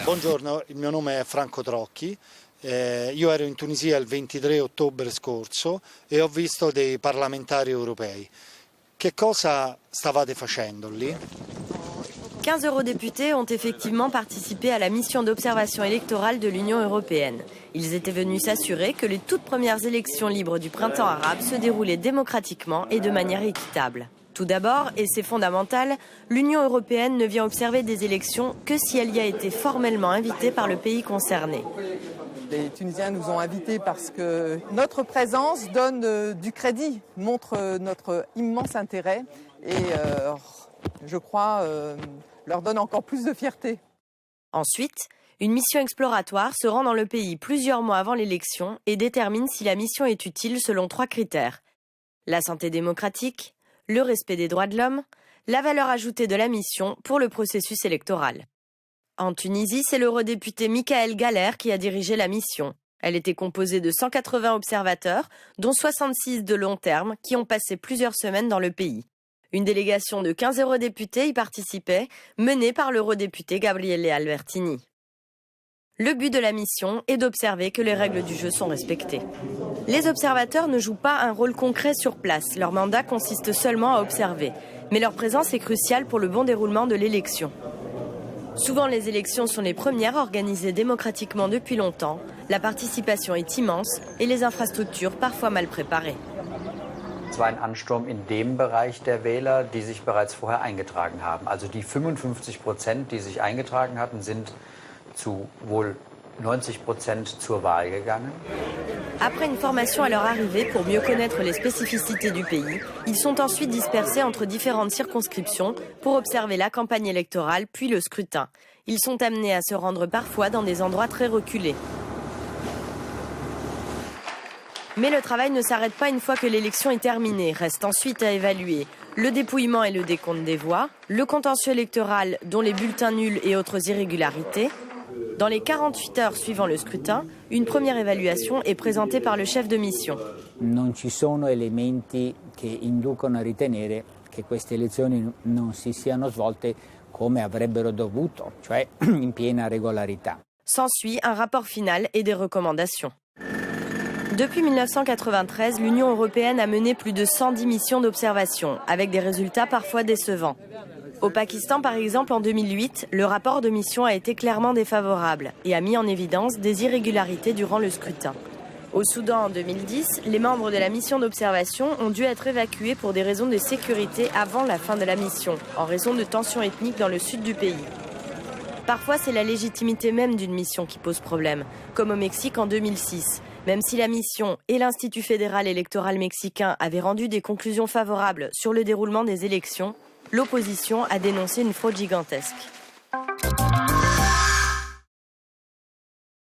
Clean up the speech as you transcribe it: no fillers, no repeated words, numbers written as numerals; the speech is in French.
Buongiorno, il mio nome è Franco Trocchi. Io ero in Tunisia il 23 ottobre scorso e ho visto dei parlamentari europei. Che cosa stavate facendo lì? 15 eurodéputés ont effectivement participé à la mission d'observation électorale de l'Union européenne. Ils étaient venus s'assurer que les toutes premières élections libres du printemps arabe se déroulaient démocratiquement et de manière équitable. Tout d'abord, et c'est fondamental, l'Union européenne ne vient observer des élections que si elle y a été formellement invitée par le pays concerné. Les Tunisiens nous ont invités parce que notre présence donne du crédit, montre notre immense intérêt et je crois leur donne encore plus de fierté. Ensuite, une mission exploratoire se rend dans le pays plusieurs mois avant l'élection et détermine si la mission est utile selon 3 critères. La santé démocratique, le respect des droits de l'homme, la valeur ajoutée de la mission pour le processus électoral. En Tunisie, c'est l'eurodéputé Michael Galler qui a dirigé la mission. Elle était composée de 180 observateurs, dont 66 de long terme, qui ont passé plusieurs semaines dans le pays. Une délégation de 15 eurodéputés y participait, menée par l'eurodéputé Gabriele Albertini. Le but de la mission est d'observer que les règles du jeu sont respectées. Les observateurs ne jouent pas un rôle concret sur place, leur mandat consiste seulement à observer. Mais leur présence est cruciale pour le bon déroulement de l'élection. Souvent, les élections sont les premières organisées démocratiquement depuis longtemps, la participation est immense et les infrastructures parfois mal préparées. Es war ein Ansturm in dem Bereich der Wähler, die sich bereits vorher eingetragen haben. Also die 55%, die sich eingetragen hatten, sind zu wohl 90% zur Wahl gegangen. Après une formation à leur arrivée pour mieux connaître les spécificités du pays, ils sont ensuite dispersés entre différentes circonscriptions pour observer la campagne électorale puis le scrutin. Ils sont amenés à se rendre parfois dans des endroits très reculés. Mais le travail ne s'arrête pas une fois que l'élection est terminée. Reste ensuite à évaluer le dépouillement et le décompte des voix, le contentieux électoral dont les bulletins nuls et autres irrégularités. Dans les 48 heures suivant le scrutin, une première évaluation est présentée par le chef de mission. Non ci sono elementi che inducono a ritenere che queste elezioni non si siano svolte come avrebbero dovuto, cioè in piena regolarità. S'ensuit un rapport final et des recommandations. Depuis 1993, l'Union européenne a mené plus de 110 missions d'observation, avec des résultats parfois décevants. Au Pakistan, par exemple, en 2008, le rapport de mission a été clairement défavorable et a mis en évidence des irrégularités durant le scrutin. Au Soudan, en 2010, les membres de la mission d'observation ont dû être évacués pour des raisons de sécurité avant la fin de la mission, en raison de tensions ethniques dans le sud du pays. Parfois, c'est la légitimité même d'une mission qui pose problème, comme au Mexique en 2006. Même si la mission et l'Institut fédéral électoral mexicain avaient rendu des conclusions favorables sur le déroulement des élections, l'opposition a dénoncé une fraude gigantesque.